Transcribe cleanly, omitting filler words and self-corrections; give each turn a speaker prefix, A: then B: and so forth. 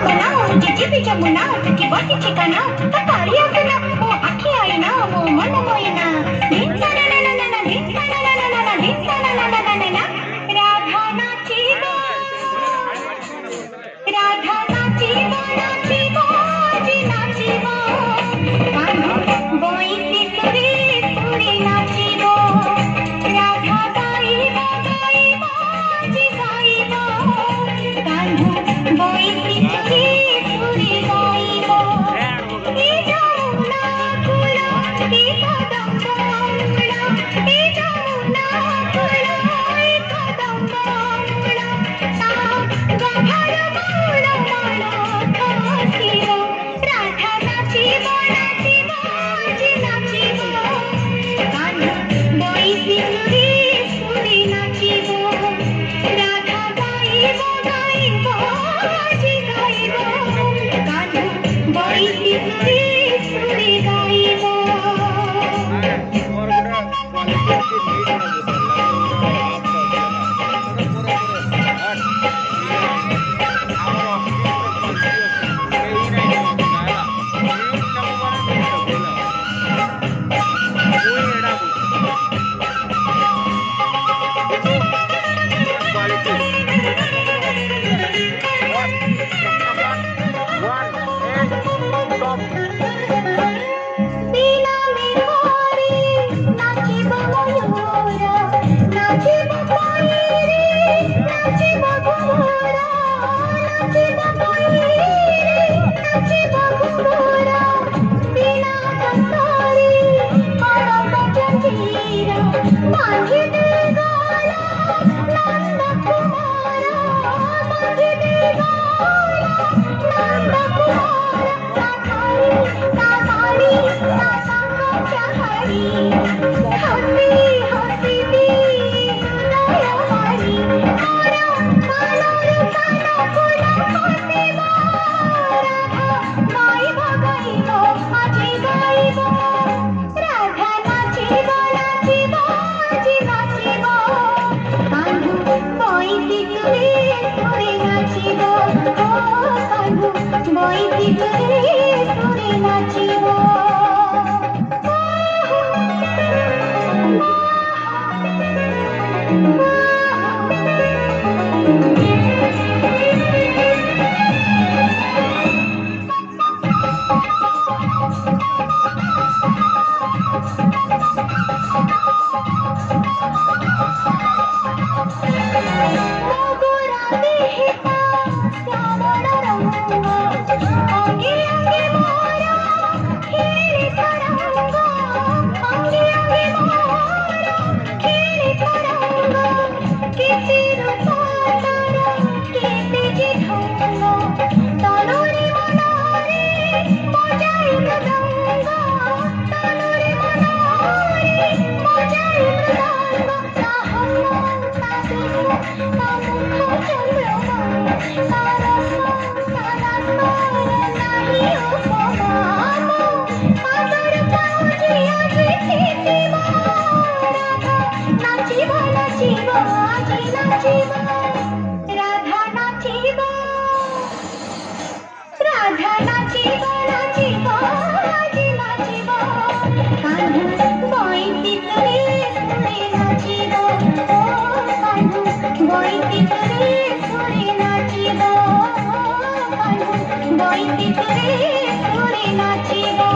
A: बनाओ जिजी भी जमुना की बाटी ठिकाना तकाली आसना ओ आखी आईना ओ मन मोइना धिंसा ना ना ना ना धिंसा ना ना ना ना धिंसा ना ना ना ना ना राधा नाचिबा राधा नाचिबा नाचिबा जी नाचिबा कान्हा बोईती सुरे सुरे नाचिबा राधा गाइबा गाइबा जी गाइबा कान्हा बोईती सुरे सुरे गाइबा ए जमुना कुला ए कदम्बा मुला ए जमुना कुला ए कदम्बा मुला ता गभर बाळ माळा खासिबा राधा नाचिबा नाचिबा जी नाचिबा कान्हा बोईती सुरे सुरे नाचिबा राधा गाइबा गाइबा जी गाइबा कान्हा बोईती सुरे सुरे गाइबा बीना में मोरी नाचिबा मयूरा नाचिबा पायरी नाचिबा घुमरा नाचिबा पायरी नाचिबा घुमरा बीना कंसारी आरंभ जंजीरा बांधी दे गाला नंद कुमारा बांधी दे गाला नंद कुमारा तातारी तातारी हसी हसी दी नया हरी तारा कालोर कालो कुला हसी राधा गाइबा गाइबा आजी गाइबा राधा नाचिबा नाचिबा जी नाचिबा कान्हा बोईती सुरे सुरे नाचिबा ओ कान्हा बोईती सुरे सुरे नाचिबा मोगरा देहिता श्यामळ रंग अंगे अंगे मोरा खेळी तरंग अंगे अंगे मोरा खेळी तरंग किती रूपातर किती जिढंग तनुरी मनारे बजाई मृदंग तनुरी मनारे बजाई मृदंग नाचिबा नाचिबा जी नाचिबा राधा नाचिबा राधा नाचिबा नाचिबा जी नाचिबा कान्हा बोईती सुरे सुरे नाचिबा ओ कान्हा बोईती सुरे सुरे नाचिबा कान्हा बोईती सुरे सुरे नाचिबा